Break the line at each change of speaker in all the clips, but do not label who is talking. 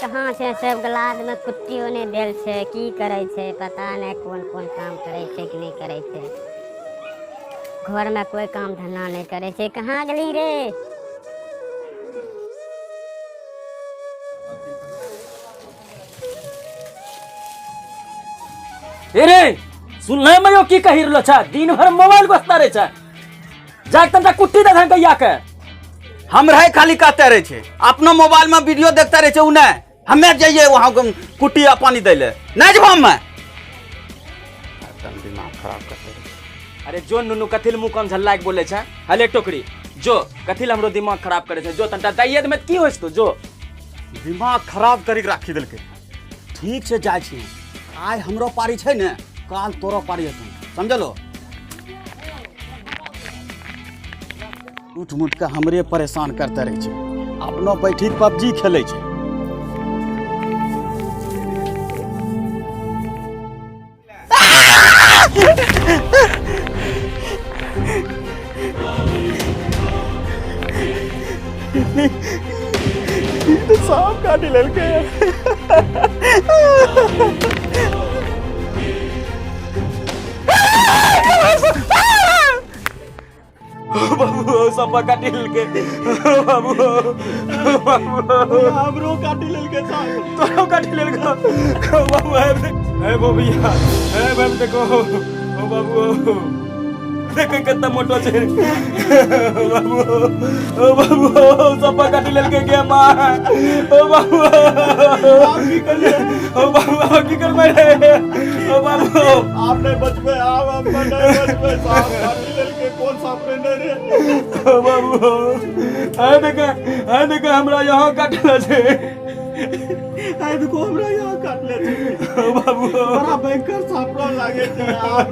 कहाँ छै सब गलाद में कुट्टियों ने देल छै की करे छै पता नहीं कौन कौन काम करे छै कि नहीं करे छै घर में कोई काम धंधा नहीं करे छै कहाँ गेली रे
ए रे सुनले मैं की कहि रहलो छ दिन भर मोबाइल बसता रहे छ जाक तंटा कुट्टी दे धन कहिया के
हम रहे खाली कहते रहे छे अपनो मोबाइल में वीडियो देखते रहे छे उ नहीं हमें जाइए वहां कुट्टी आ पानी दै ले नहीं जब हम दिमाग खराब करते रहे।
अरे जो नुनु कथिल मुंह कम झल्ला के बोले छ हले टोकरी जो कथिल हमरो दिमाग खराब करे छ जो तंटा दैये में की होइस तो जो
दिमाग खराब करी के राखी देलके ठीक से जाय छी आइ हमरो पारी छै ने काल तोरो पारी हेतौ समझलो उठ मुठ के हमरे परेशान करते रहे छे अपनो बैठी पबजी खेले छे
सांप काटी लेलके बाबू सपा काटी लेलके बाबू हमरो काटी लेलके सांप तोरो काटी लेलके बाबू है भैया है बाबू देखो ओ बाबू देखो कितना मोटो छे बाबू सपा काटी लेलके के मां ओ बाबू आप की कर ओ बाबू की कर मारे ओ बाबू आप नहीं बचबे आप नहीं बचबे सांप काटी लेलके कौन सांप ने रे ओ बाबू आ देखो हमरा यहां काटला छे आइ देखो हमरा यहां काटले छे ओ बाबू बड़ा भयंकर सांप लागे छे आप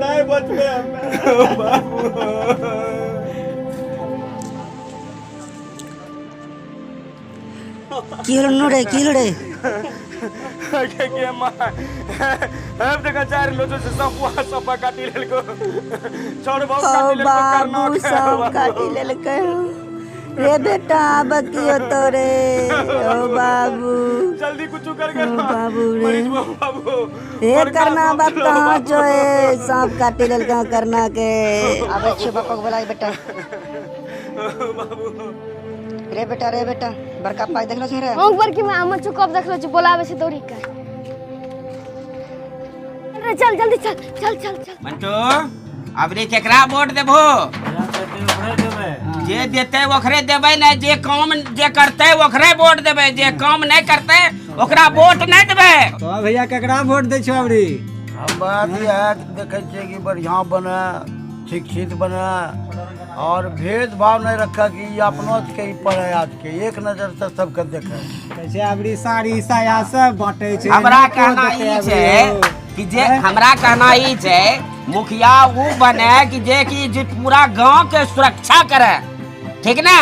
नहीं बचबे हम ओ बाबू
की हलो रे
के मां अब देखा चार लोचो से सपा काटी लेलको छोड़ बहुत काटी लेलको करना
बाबू सब काटी लेलकै रे बेटा बकियो तो रे ओ बाबू
जल्दी कुछ कर
बाबू रे
मरीज बाबू
ए करना बात कहां जो है सांप काटी लेलकै करना के
आबे छै बापा के बोलाई बेटा
बाबू
रे बेटा बड़का पाई देखलो छै रे
हम बड़की में हम चुकप देखलो छै बोलावे छै दौड़ी के रे चल जल्दी चल
मंटू अबरी केकरा वोट देबो जे देते ओकरे देबै नै जे काम जे करते ओकरे वोट देबै जे काम नै करते ओकरा वोट नै देबै
तो भैया केकरा वोट दै छौ अबरी
हम बात यह देखे छिए कि बढ़िया बने शिक्षित बने और भेदभाव नहीं रखा कि अपनो के परायात के एक नजर से सबके देखे
कैसे अबरी साड़ी साया सब बांटे छै
हमरा कहना ई छै कि जे हमरा कहना ई छै मुखिया वो बने कि जे पूरा गांव के सुरक्षा करे ठीक ना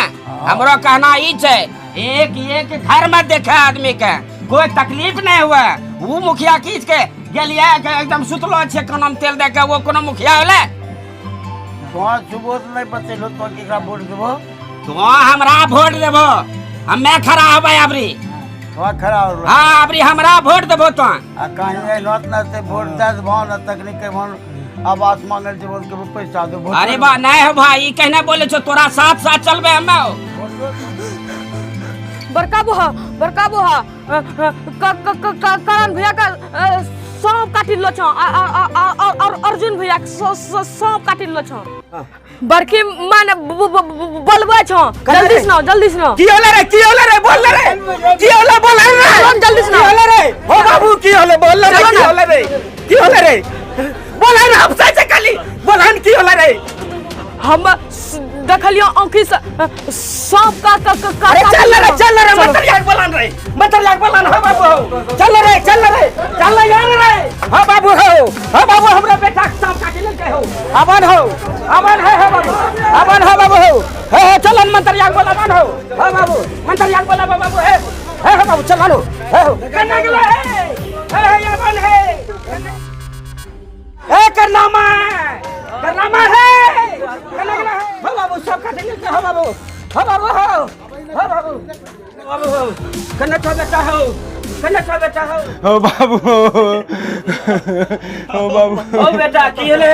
हमरो कहना ई छै एक घर में देखे आदमी के कोई तकलीफ नहीं हुआ वो मुखिया खींच के गेलिए एकदम सुतलो छै कानम तेल दे के वो कोनो मुखिया होले
तो सुबह नहीं बतेलो तो केकरा वोट देबो
तो हमरा वोट देबो हमें खड़ा होबै अबरी
तो खड़ा हो
हां अबरी हमरा वोट देबो तो
आ कहीं नत न से वोट दे भाव न तकनीक के भाव आवास मांगल जे बोल के पैसा दे
अरे बा नहीं हो भाई कहने बोले छो तोरा साथ चलबे हमें
बड़का बुहा करण भैया का सांप काटी लो छो और अर्जुन भैया सांप काटी लो छो बड़की माने बोलबे छो जल्दी सुनो
की होले रे बोल रे की होले बोल रे
जल्दी सुनो
की होले रे हो बाबू की होले बोल रे की होले रे बोल रे हम सच कली बोलन की होले रे
हम देखलियो आंखी से सांप का
अरे चल रे मत यार बोलन हो बाबू चल रे यार रे हो बाबू हमरा बेटा सांप काट लेके हो अबन है बाबू हे चलन मंत्र यार बोलन हो बाबू मंत्र यार बोला बाबू हे बाबू चलो हे कन्ना गेलो हे अबन है करनामा है कन्ना गेलो हो बाबू सब काट लेके हो बाबू
कन्ना छो बेटा हो कन्ना छो बेटा हो
ओ बाबू ओ बाबू
ओ बेटा की ले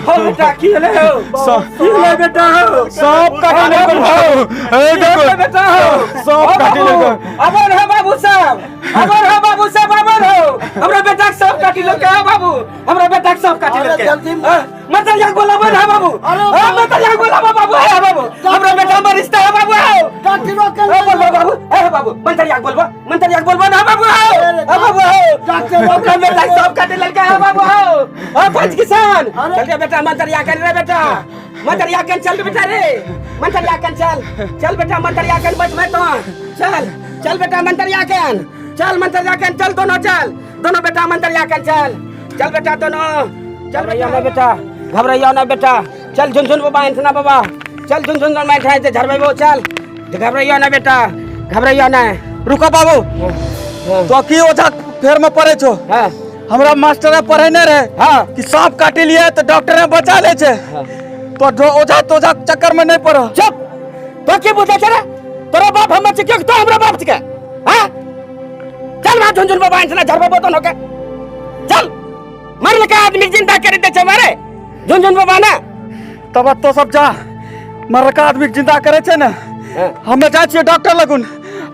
हो बेटा की ले हो की ले बेटा हो
सब काटी ले हो ए देखो
बेटा हो
सब काटी ले
अबर हो बाबू साहब अबर हो हमरा बेटा के सब काटी ले के बाबू हमरा बेटा के सब काटी ले के मतलब या गोला बन है बाबू मतलब या गोला बाबू है बाबू हमरा बेटा में रिश्ता है बाबू काटी लो के बाबू ए बाबू मंतरिया बोलबो ना बाबू बाबू हमरा बेटा के सब काटी ले के बाबू ओ पंच किसान चल रे बेटा मंतरिया कर रे बेटा मंतरिया कर चल बेटा रे मंतरिया कर चल बेटा मंतरिया कर बच में तो चल बेटा मंतरिया कर चल मंतरिया कर चल दोनों बेटा मंतरिया कर चल बेटा दोनों चल बेटा घबराइयो ना बेटा चल झुनझुन बाबा इंतना बाबा चल झुनझुन में ठाए ते झरबेबो चल घबराइयो ना बेटा घबराइयो ना
रुको बाबू तो की ओझा फेर में पड़े छो हमरा मास्टर पढ़े ने रहे कि सांप काटी लिए तो डॉक्टर ने बचा ले छे तो ओझा चक्कर में नहीं पड़ो
चुप तो की बुझे छे तोरा बाप हम छिके तो हमरा बाप छिके हां चल वहां झुनझुन बाबा इंतना झरबेबो तो नके चल मरल का आदमी जिंदा कर दे छे मारे झुनझुन बाबा ना
तब तो सब जा मरल का आदमी जिंदा करे छे ना हमें जा छिए डॉक्टर लगुन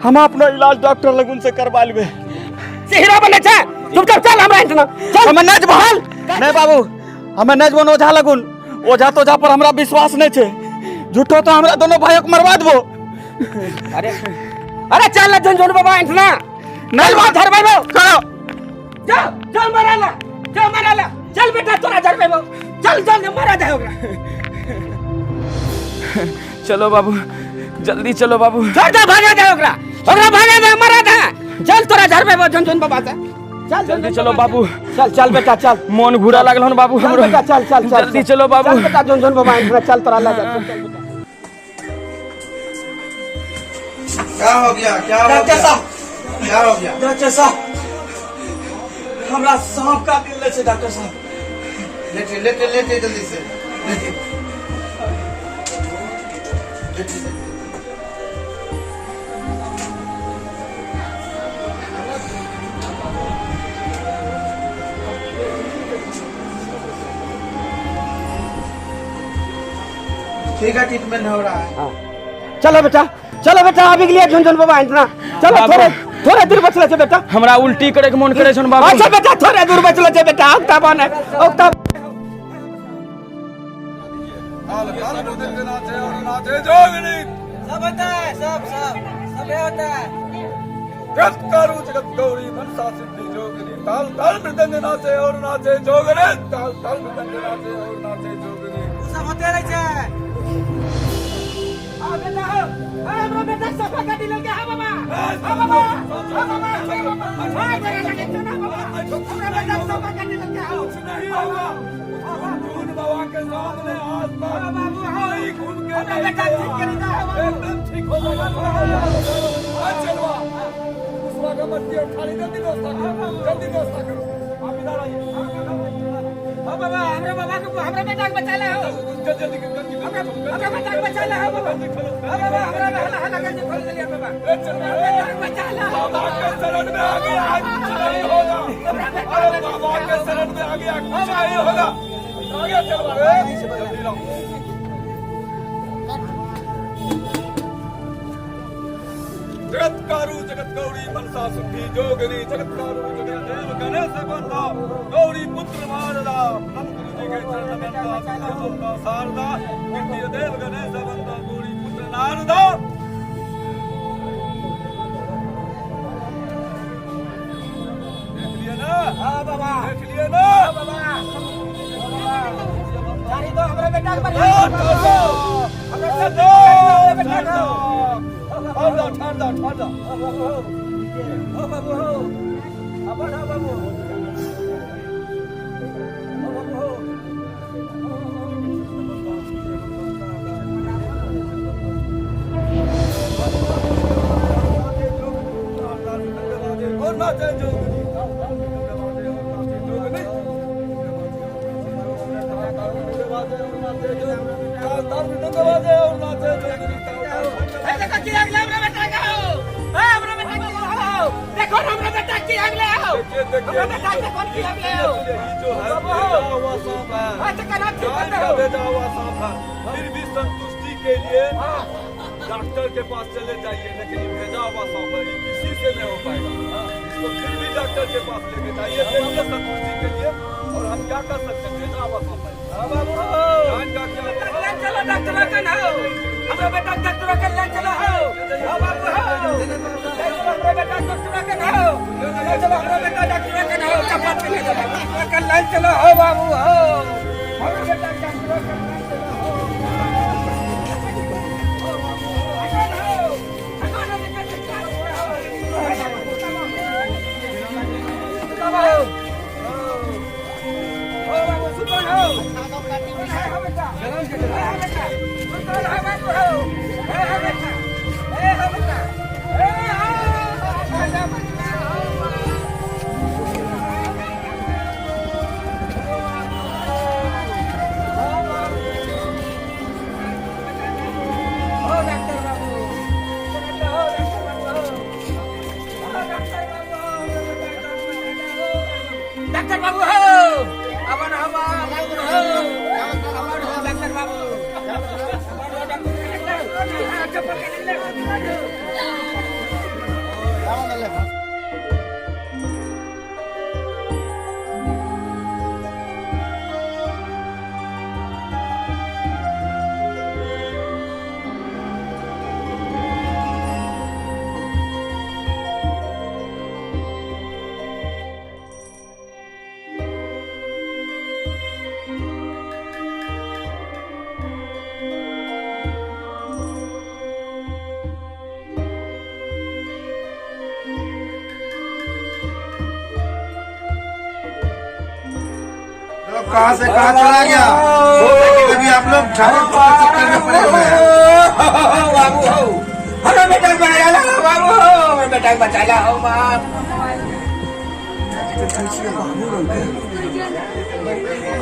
हम अपना इलाज डॉक्टर लगुन से करवा लेबे
से हीरो बने छे चुपचाप चल हमरा इंतना चल
हमें नहीं बहाल नहीं बाबू हमें नहीं बन ओझा लगुन ओझा तो जा पर हमरा विश्वास नहीं छे झूठो तो हमरा दोनों भाइयों को मरवा देबो
अरे चल झुनझुन बाबा इंतना नहीं बात झरबेबो चलो चल मराला चल बेटा तोरा झरबेबो चल मारा जाओगा
चलो बाबू जल्दी चलो बाबू
छोड़ दे भागा जाओगा ओकरा भागे दे मरा दे चल तोरा झरबेबो झुनझुन बाबा से चल
जल्दी चलो बाबू
चल बेटा चल
मन घुरा लागल हन बाबू
चल
हमरो
बेटा चल
जल्दी चलो बाबू
चल बेटा झुनझुन बाबा इंतना चल तोरा ले जा
क्या हो गया
डॉक्टर साहब
क्या हो गया
डॉक्टर साहब हमरा सांप काट ले छे डॉक्टर साहब
लेटे जल्दी से लेटे ठीक है ट्रीटमेंट हो रहा है
चलो बेटा अभी के लिए झुनझुन बाबा इतना चलो थोड़े दूर बचले छे बेटा
हमरा उल्टी करे के मन करे छन बाबू
अच्छा बेटा थोड़े दूर बचले छे बेटा औकता बने औकता
सब होता है सब होता है जगत करू जगत गौरी मनसा सिद्धि जोगनी ताल ताल मृदंग नाचे और नाचे जोगनी ताल ताल मृदंग नाचे और नाचे जोगनी
सब होते रहे छे आ बेटा हमरा बेटा सफा काटी लेके हा बाबा हमरा बेटा सफा काटी लेके हा
नहीं होगा खून बाबा के सामने आज बाबू हाई खून के
बेटा ठीक कर दे
एकदम ठीक हो जाएगा चलो उसका का मत खाली जल्दी व्यवस्था करो आप इधर आइए
हां बाबा हमरा बेटा को बचा ले हो
जल्दी
हमरा बेटा को बचा ले हो बाबा बाबा हमरा हला कर खोल दिया बाबा बचा ले
बाबा के शरण में आ गया कुछ नहीं होगा अरे बाबा के शरण में आ गया कुछ नहीं होगा आगे चलो जल्दी लाओ जगतकारु जगत गौरी मनसा सिद्धि जोगनी जगतकारु जगत देव गणेश बंदा गौरी पुत्र मारदा हम गुरु जी के चरण में बंदा सारदा कीर्ति देव गणेश बंदा गौरी पुत्र नारदा देख लिए ना
हां बाबा
देख लिए ना
बाबा सारी तो हमरा बेटा के बचा हमरा बेटा को
ठंडा ओ बाबू हो अपन बाबू और नाचे जोगनी
ऐसे का किया अगला हमरा बेटा का की अगले हो
देखिए
बेटा के कौन की अगले हो
ये जो है भेजा हुआ सांप है, जान का भेजा हुआ सांप है। फिर भी संतुष्टि के लिए डॉक्टर के पास चले जाइए, लेकिन ये भेजा हुआ सांप है, ये किसी से नहीं हो पाएगा। इसको फिर भी डॉक्टर के पास लेके जाइए, देखिए संतुष्टि के लिए। और हम क्या कर सकते हैं, भेजा हुआ सांप है। जान का क्या
चलो डॉक्टर के ना हो हमरा बेटा डॉक्टर के ले चलो हो बाबू हो हमरा बेटा डॉक्टर के ना हो चलो हमरा बेटा डॉक्टर के ना हो चप्पल पे ले चलो के ले चलो हो बाबू हो हमरा बेटा डॉक्टर के ले चलो हो डॉक्टर बाबू हो अपन हवा डॉक्टर हो डॉक्टर बाबू
कहाँ से कहाँ चला गया? अभी आप लोग चक्कर में पड़े हुए हैं।
बाबू हो हमरा बेटा बचा ला बाबू हो हमरा बेटा बचा ला हो बाप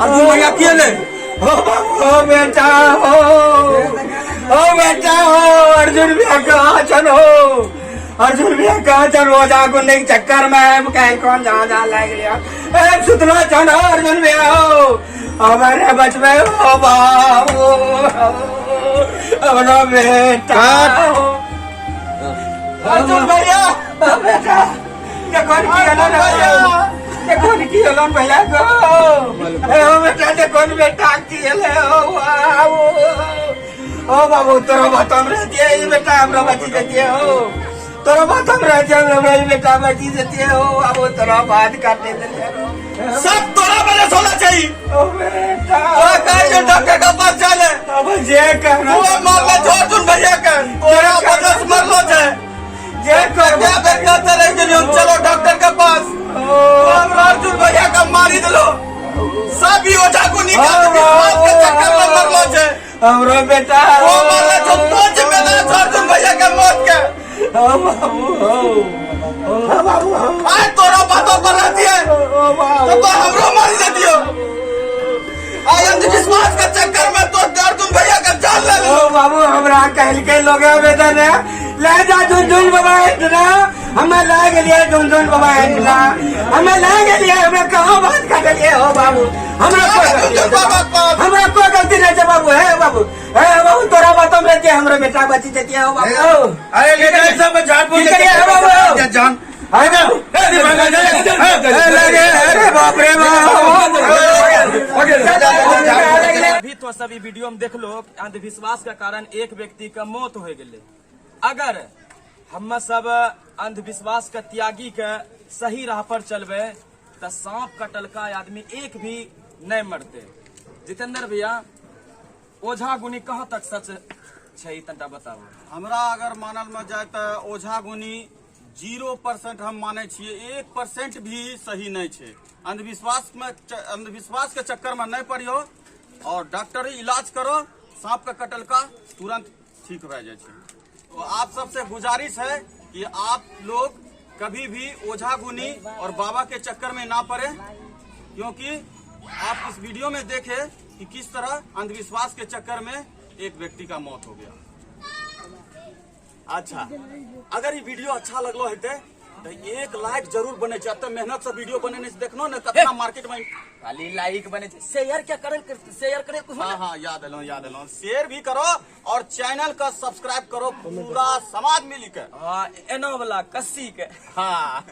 अर्जुन भैया किए ले
हो बेटा हो अर्जुन भैया कहाँ चलो अर्जुन भैया कहाँ चलो जाको नहीं चक्कर में कहीं कौन जहाँ लग गया सुतना चलो अर्जुन भैया हो हमारे बचपे हो बाबू अपना बेटा हो अर्जुन भैया बेटा कौन की हलन भैया को बेटा कौन बेटा की हो बाबू तोरा बात हम रहती है बेटा हमरा बची देती है हो तोरा बात हम रहती है बेटा बची देती है हो अब तोरा बात काटने देती है
सब तोरा मैंने सोना चाहिए।
ओ बेटा
डॉक्टर का पास चले
अब जे कहना
मामला छोड़ अर्जुन भैया का तेरा बदस मरलो है
जे
क्या देखना चले चलो डॉक्टर के पास अर्जुन भैया का मारी दिलो सभी ओझा को निकाल के चक्कर में मरलो है
हमरो बेटा
वो मामला जो तो जिम्मेदार है अर्जुन भैया के मौत के
बाबू
आज तोरा बातों पर रहती है तो हमरो मारी देती हो आज अंधविश्वास के चक्कर में तो अर्जुन भैया का जान ले लो
बाबू हमरा कहल के लोग वेदन ले जा झुनझुन बाबा इतना हमें ला गेलिए झुनझुन बाबा इतना हमें ला गेलिए हमें कहाँ बात काट लिए हो बाबू हमरा कोई गलती नहीं है बाबू है बाबू तोरा बातों में रहती है हमरा बेटा बची देती है हो बाबू
अरे लेकिन ऐसा में जान पूछ
के बाबू
जान
अरे बाप रे
अभी तो सभी वीडियो में देख लो अंधविश्वास के कारण एक व्यक्ति का मौत हो गए। अगर हम सब अंधविश्वास के त्यागी के सही राह पर चलबे तो सांप कटल का आदमी एक भी नहीं मरते। जितेंद्र भैया ओझा गुनी कहाँ तक सच छै तंटा बताओ।
हमरा अगर मानल में जाए तो ओझा गुनी 0% हम माने छिए 1% भी सही नहीं छे। अंधविश्वास के चक्कर में नहीं पड़ियो और डॉक्टरी इलाज करो सांप का कटल का तुरंत ठीक हो जाए। तो आप सबसे गुजारिश है कि आप लोग कभी भी ओझा गुनी और बाबा के चक्कर में ना पड़े, क्योंकि आप इस वीडियो में देखे कि किस तरह अंधविश्वास के चक्कर में एक व्यक्ति का मौत हो गया। अच्छा, अगर ये वीडियो अच्छा लगलो है तो 1 लाइक जरूर बने चाहिए। तो मेहनत से वीडियो बनेने से देखनो ना कितना मार्केट में
खाली लाइक बने शेयर क्या करे, शेयर करे कुछ
हाँ याद एलो शेयर भी करो और चैनल का सब्सक्राइब करो पूरा समाज मिल के
एनो वाला कस्सी के
हाँ